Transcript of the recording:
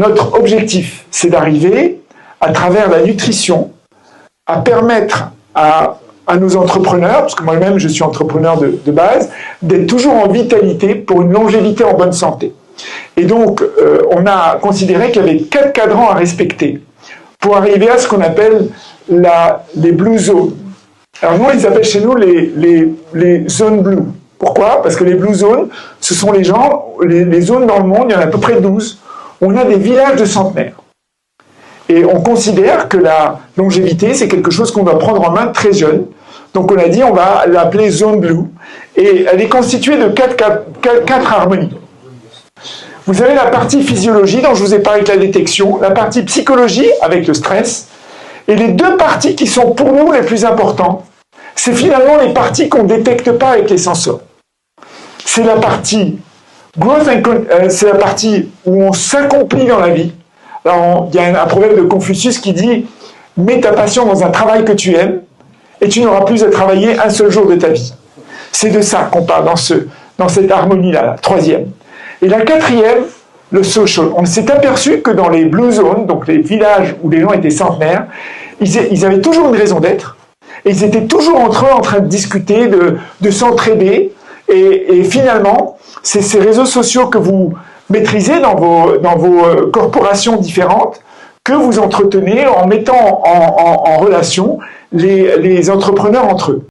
Notre objectif, c'est d'arriver, à travers la nutrition, à permettre à nos entrepreneurs, parce que moi-même je suis entrepreneur de base, d'être toujours en vitalité pour une longévité en bonne santé. Et donc, on a considéré qu'il y avait 4 cadrans à respecter pour arriver à ce qu'on appelle les blue zones. Alors nous, ils appellent chez nous les zones bleues. Pourquoi? Parce que les blue zones, ce sont les zones dans le monde, il y en a à peu près 12, où on a des villages de centenaires. Et on considère que la longévité, c'est quelque chose qu'on doit prendre en main très jeune. Donc on a dit, on va l'appeler zone blue. Et elle est constituée de 4 harmonies. Vous avez la partie physiologie, dont je vous ai parlé avec la détection, la partie psychologie, avec le stress, et les 2 parties qui sont pour nous les plus importantes, c'est finalement les parties qu'on ne détecte pas avec les sensors. C'est la partie growth, c'est la partie où on s'accomplit dans la vie. Alors, il y a un proverbe de Confucius qui dit « Mets ta passion dans un travail que tu aimes, et tu n'auras plus à travailler un seul jour de ta vie. » C'est de ça qu'on parle dans cette harmonie-là, la 3e. Et la 4e, le social. On s'est aperçu que dans les blue zones, donc les villages où les gens étaient centenaires, ils avaient toujours une raison d'être, et ils étaient toujours entre eux en train de discuter, de s'entraider, et finalement, c'est ces réseaux sociaux que vous maîtrisez dans vos corporations différentes, que vous entretenez en mettant en relation les entrepreneurs entre eux.